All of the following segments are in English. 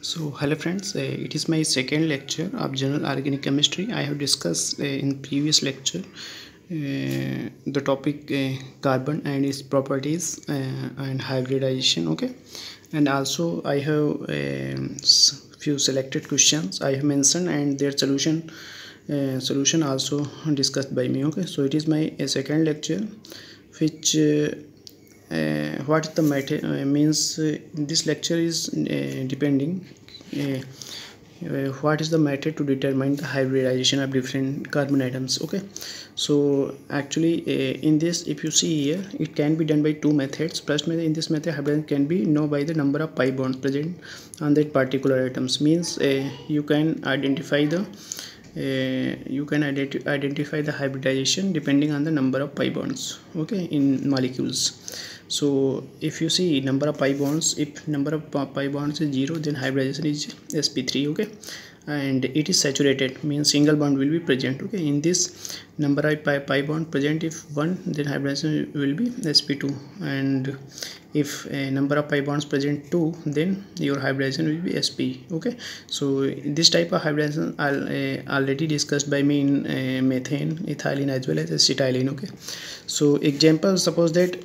So hello friends, it is my second lecture of general organic chemistry. I have discussed in previous lecture the topic carbon and its properties and hybridization. Okay, and also I have few selected questions I have mentioned and their solution also discussed by me. Okay, so it is my second lecture which what the matter means this lecture is depending uh, what is the method to determine the hybridization of different carbon atoms. Okay, so actually in this, if you see here, it can be done by two methods. First method, in this method hybridization can be known by the number of pi bonds present on that particular atoms. Means you can identify the identify the hybridization depending on the number of pi bonds, okay, in molecules. So if you see number of pi bonds, if number of pi bonds is 0, then hybridization is sp3. Okay, and it is saturated, means single bond will be present. Okay, in this number of pi bond present, if 1, then hybridization will be sp2, and if a number of pi bonds present 2, then your hybridization will be sp. Okay, so this type of hybridization already discussed by me in methane, ethylene as well as acetylene. Okay, so example, suppose that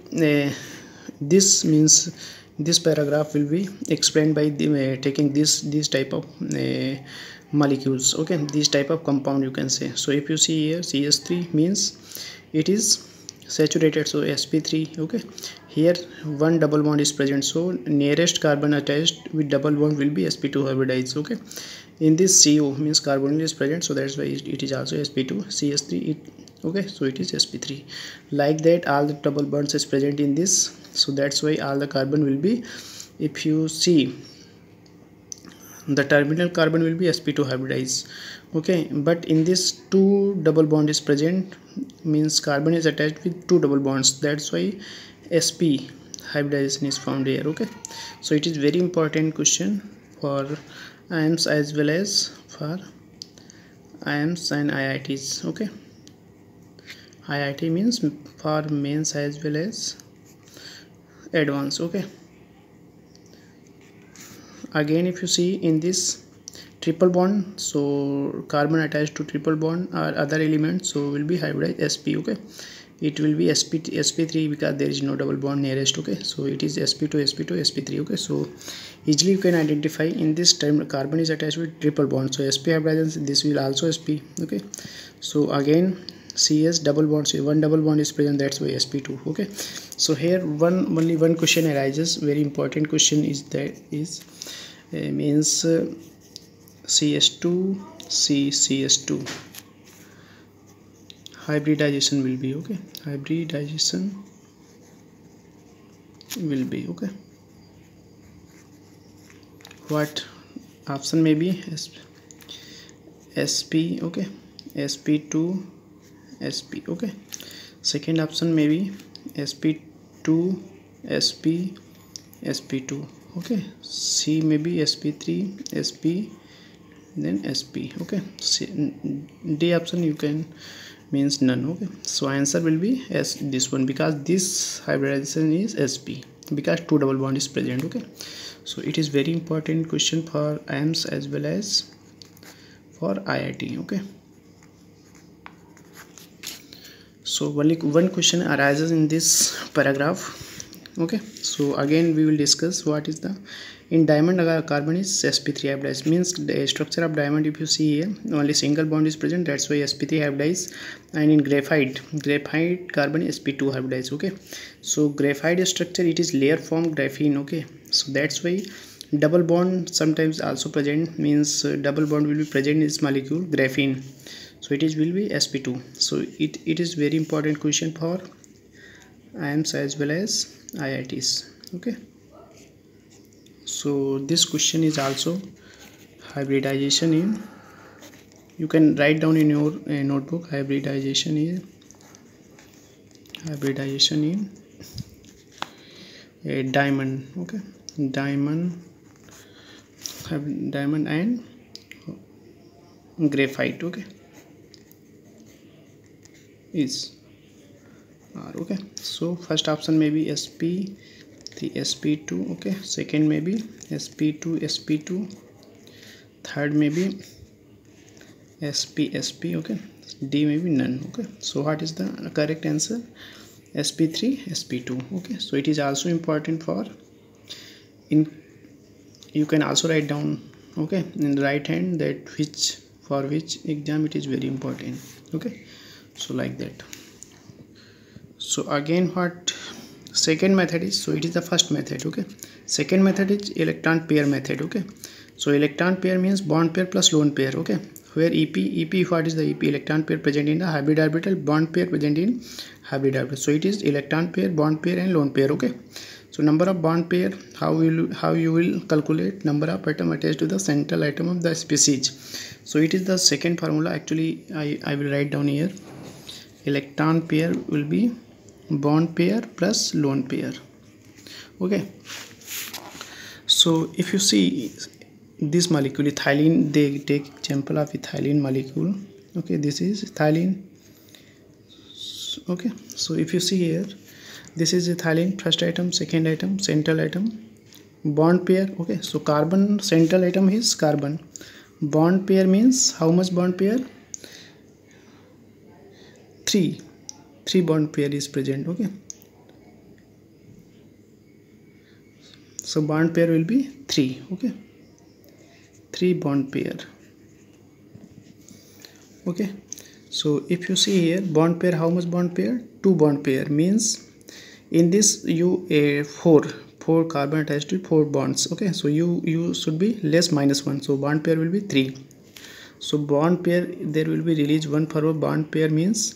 this means this paragraph will be explained by the, taking this type of molecules. Okay, this type of compound you can say. So if you see here, cs3 means it is saturated, so sp3. Okay, here one double bond is present, so nearest carbon attached with double bond will be sp2 hybridized. Okay, in this co means carbonyl is present, so that's why it is also sp2. cs3 okay, so it is sp3. Like that, all the double bonds is present in this, so that's why all the carbon will be, if you see, the terminal carbon will be sp2 hybridized. Okay, but in this two double bond is present, means carbon is attached with two double bonds, that's why sp hybridization is found here. Okay, so it is very important question for IIMs as well as for IIMs and IITs. Okay, IIT means for mains as well as advanced. Okay, again if you see in this triple bond, so carbon attached to triple bond or other elements, so will be hybridized sp. Okay, it will be sp3 because there is no double bond nearest. Okay, so it is sp2 sp2 sp3. Okay, so easily you can identify in this term carbon is attached with triple bond, so sp hybridization, this will also sp. Okay, so again cs double bond, so one double bond is present, that's why sp2. Okay, so here only one question arises, very important question is that is means cs2 cs2 hybridization will be. Okay, hybridization will be. Okay, what option may be sp. Okay, sp2 sp. Okay, second option may be sp2 sp sp2. Okay, c may be sp3 sp then sp. Okay, d option you can means none. Okay, so answer will be s, this one, because this hybridization is sp because two double bond is present. Okay, so it is very important question for IIMs as well as for IIT. Okay, so only one question arises in this paragraph. Okay, so again we will discuss what is the, in diamond carbon is sp3 hybridized, means the structure of diamond, if you see here only single bond is present, that's why sp3 hybridized. And in graphite carbon is sp2 hybridized. Okay, so graphite structure, it is layer form graphene. Okay, so that's why double bond sometimes also present, means double bond will be present in this molecule graphene, so it is will be sp2. so it is very important question for IIMs as well as IITs. Okay, so this question is also hybridization in, you can write down in your notebook, hybridization in a diamond. Okay, diamond and graphite. Okay, is R. Okay, so first option may be sp3 sp2. Okay, second may be sp2 sp2 third may be sp, okay, D may be none. Okay, so what is the correct answer? sp3, sp2. Okay, so it is also important for in, you can also write down, okay, in the right hand, that for which exam it is very important. Okay, so like that. So again, what second method is, so it is the first method. Okay, second method is electron pair method. Okay, so electron pair means bond pair plus lone pair. Okay, where EP, what is the EP? Electron pair present in the hybrid orbital, bond pair present in hybrid orbital. So it is electron pair, bond pair and lone pair. Okay, so number of bond pair, how you will calculate number of atom attached to the central atom of the species. So it is the second formula. Actually I will write down here. Electron pair will be bond pair plus lone pair. Okay, so if you see this molecule ethylene, they take example of ethylene molecule. Okay, this is ethylene. Okay, so if you see here, this is ethylene, first atom, second atom, central atom, bond pair. Okay, so carbon, central atom is carbon, bond pair means how much bond pair? 3 bond pair is present. Okay, so bond pair will be 3. Okay, 3 bond pair. Okay, so if you see here, bond pair, how much bond pair? 2 bond pair, means in this you 4 carbon attached to 4 bonds. Okay, so you should be less minus 1, so bond pair will be 3. So bond pair, there will be release 1 for a bond pair, means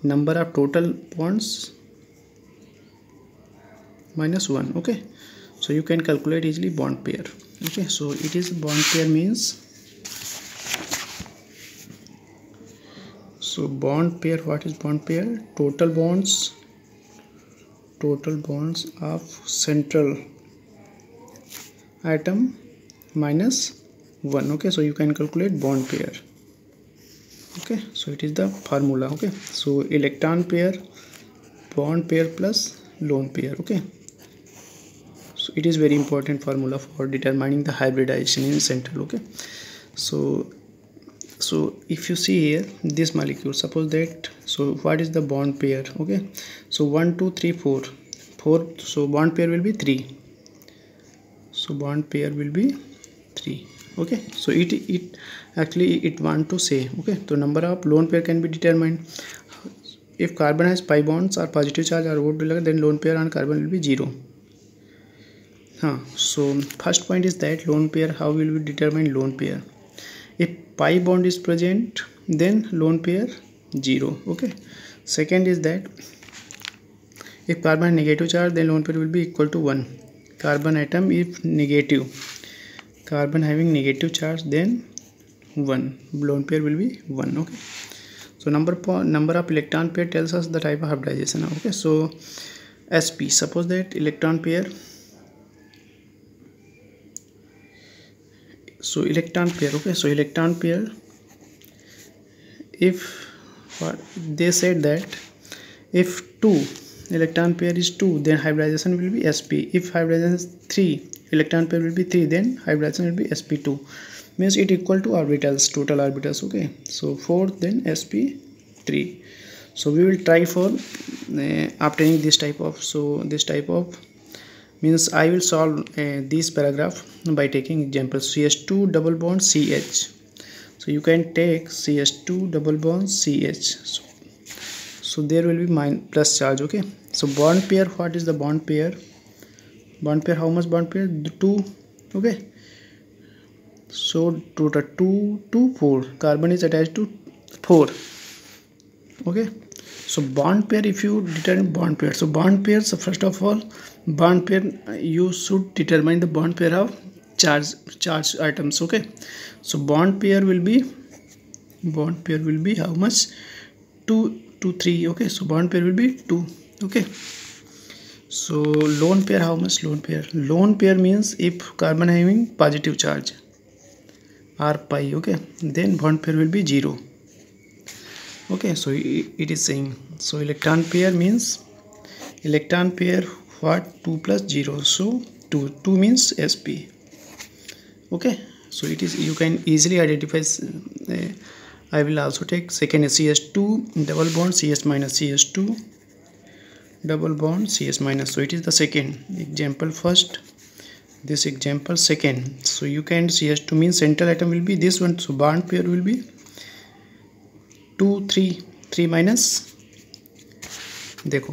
number of total bonds minus 1. Okay, so you can calculate easily bond pair. Okay, so it is bond pair means, so bond pair, what is bond pair? Total bonds of central atom minus 1. Okay, so you can calculate bond pair. Okay, so it is the formula. Okay, so electron pair, bond pair plus lone pair. Okay, so it is very important formula for determining the hybridization in central. Okay, so if you see here this molecule, suppose that, so what is the bond pair? Okay, so 1 2 3 4, so bond pair will be 3, so bond pair will be 3. Okay, so it actually it want to say, okay, so number of lone pair can be determined if carbon has pi bonds or positive charge or would, then lone pair on carbon will be 0. So first point is that lone pair, how will we determine lone pair? If pi bond is present, then lone pair 0. Okay, second is that if carbon negative charge, then lone pair will be equal to 1. Carbon atom if negative, carbon having negative charge, then 1, lone pair will be 1. Okay, so number of electron pair tells us the type of hybridization. Okay, so sp, suppose that electron pair, so electron pair. Okay, so electron pair, if what they said that if 2 electron pair is 2, then hybridization will be sp. If hybridization is 3, electron pair will be 3, then hybridization will be sp2, means it equal to orbitals, total orbitals. Okay, so 4, then sp3. so we will try for obtaining this type of, so this type of means I will solve this paragraph by taking example CH2 double bond CH. So you can take CH2 double bond CH, so there will be plus charge. Okay, so bond pair, what is the bond pair? Bond pair, how much bond pair? 2. Okay, so total 2 to 4, carbon is attached to 4. Okay, so bond pair, if you determine bond pair, so bond pair, so first of all, bond pair, you should determine the bond pair of charge atoms. Okay, so bond pair will be how much? 2 to 3. Okay, so bond pair will be 2. Okay, so lone pair, how much? Lone pair means if carbon having positive charge or pi, okay, then bond pair will be 0. Okay, so it is saying, so electron pair means electron pair what? 2 plus 0, so 2 means sp. Okay, So it is, you can easily identify. I will also take second CS2 double bond CS minus CS2 double bond CS minus. So it is the second example first, this example second. So you can CS2 means central atom will be this one, so bond pair will be 2 3 3 minus, देखो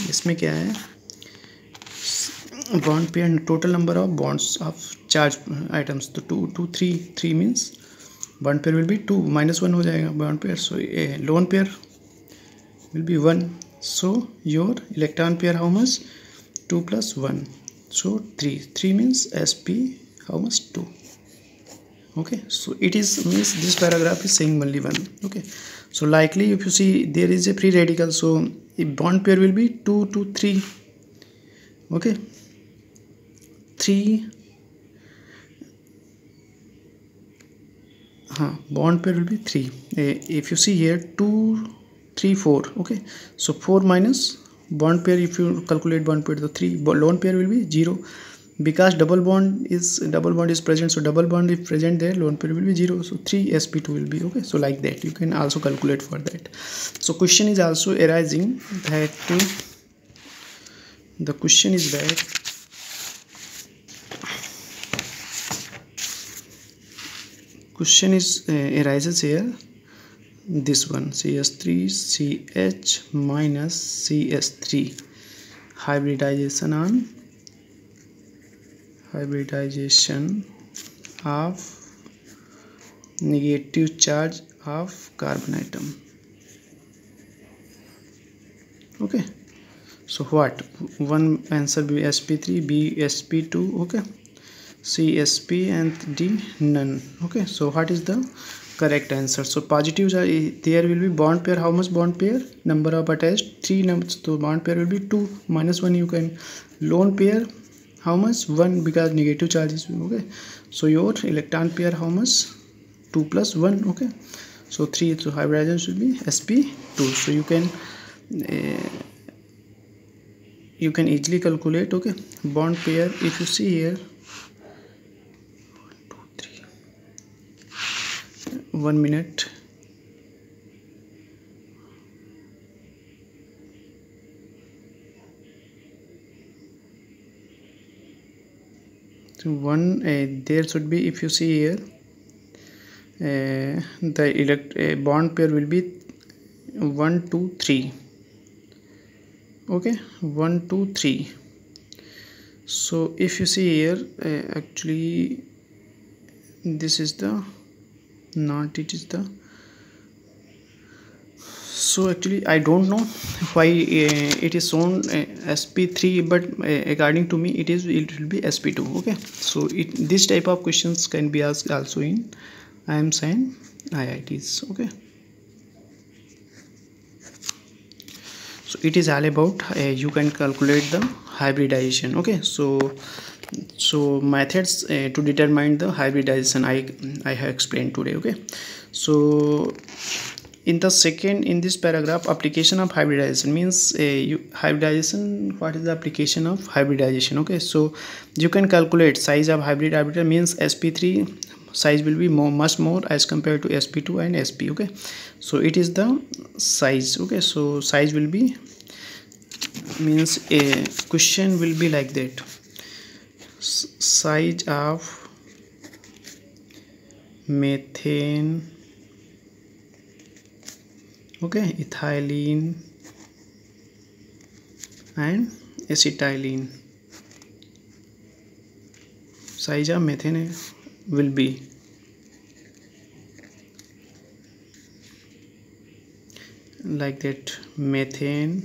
इसमें क्या है, bond pair total number of bonds of charge items, तो 2 2 3 3 means bond pair will be 2 -1 हो जाएगा bond pair. So lone pair will be 1. So your electron pair how much, 2 + 1, so 3 means sp how much, 2. Okay, so it is means this paragraph is saying only one. Okay, so likely if you see there is a free radical, so a bond pair will be 2 to 3. Okay, 3 bond pair will be 3. If you see here 2 3 4. Okay, so 4 minus bond pair, if you calculate bond pair, the 3 lone pair will be 0, because double bond is present, so double bond is present there, lone pair will be 0, so 3 sp2 will be. Okay, so like that you can also calculate for that. So question is also arising that the question is that question is arises here, this one CS3 CH minus CS3 hybridization of negative charge of carbon atom. Okay, so what, one answer be sp3, b sp2, okay, c sp and d none. Okay, so what is the correct answer? So positives are there will be bond pair, how much bond pair, number of attached 3 numbers, so bond pair will be 2 -1, you can lone pair how much, 1, because negative charges. Okay, so your electron pair how much, 2 + 1. Okay, so 3, so hybridization should be sp2. So you can easily calculate. Okay, bond pair, if you see here 1 minute, so one there should be, if you see here the bond pair will be 1 2 3. Okay, 1 2 3. So if you see here actually this is the not, it is the, so actually I don't know why it is shown sp3, but according to me it will be sp2. Okay, so this type of questions can be asked also in IIMS and IITs. Okay, so it is all about you can calculate the hybridization. Okay, so methods to determine the hybridization I have explained today. Okay, so in this paragraph, application of hybridization means hybridization, what is the application of hybridization? Okay, so you can calculate size of hybrid orbital, means sp3 size will be much more as compared to sp2 and sp. Okay, so it is the size. Okay, so size will be means a question will be like that, size of methane, okay, ethylene and acetylene, size of methane will be like that, methane.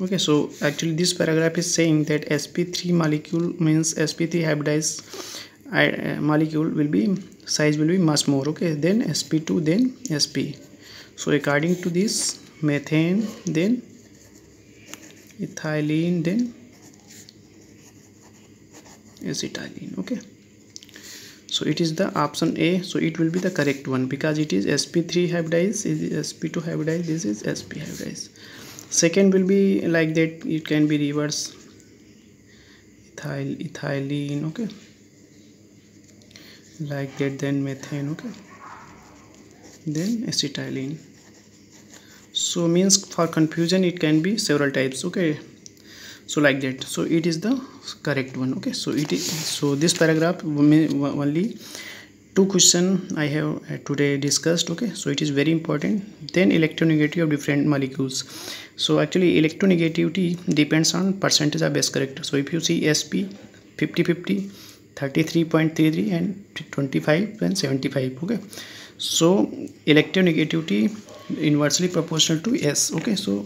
Okay, so actually this paragraph is saying that sp3 molecule means sp3 hybridized molecule will be size will be much more. Okay, then sp2, then sp. So according to this, methane, then ethylene, then acetylene. Okay, so it is the option A, so it will be the correct one, because it is sp3 hybridized, is sp2 hybridized, this is sp hybridized. Second will be like that, it can be reverse, ethylene. Okay, like that, then methane. Okay, then acetylene. So means for confusion it can be several types. Okay, so like that, so it is the correct one. Okay, so it is, so this paragraph only two question I have today discussed. Okay, so it is very important. Then electronegativity of different molecules. So actually electronegativity depends on percentage of base character. So if you see sp 50-50, 33.33 and 25.75. okay, so electronegativity inversely proportional to S. Okay, so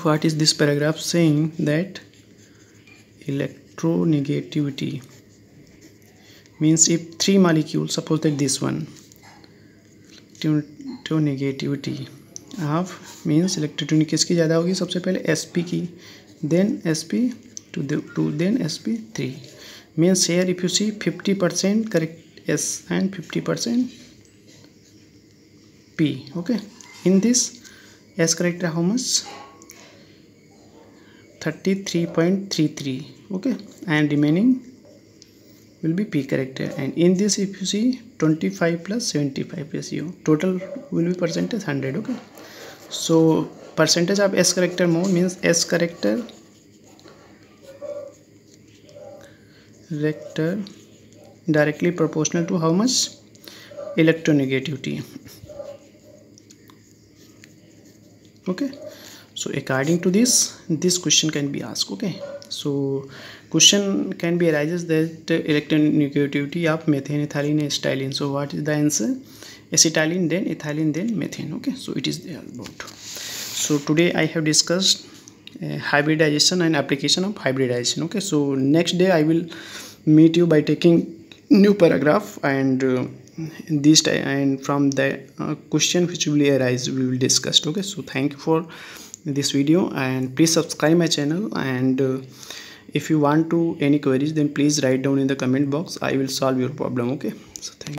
what is this paragraph saying? That electronegativity means if three molecules, suppose that this one, electronegativity of means electroनेगेटिविटी किसकी ज़्यादा होगी? सबसे पहले sp की, then sp to then sp3 means here if you see 50% correct S and 50% P. okay, in this S character how much? 33.33. okay, and remaining will be P character. And in this if you see 25 plus 75 ratio, total will be percentage 100. okay, so percentage of S character more means S character directly proportional to how much? Electronegativity. okay, so according to this question can be asked. okay, so question can be arises that electronegativity of methane, ethylene and acetylene. So what is the answer? Acetylene, then ethylene, then methane. okay, so it is there about. So today I have discussed hybridization and application of hybridization. okay, so next day I will meet you by taking new paragraph and this time, and from the question which will arise we will discuss. okay, so thank you for this video and please subscribe my channel, and if you want to any queries then please write down in the comment box. I will solve your problem. okay, so thank you.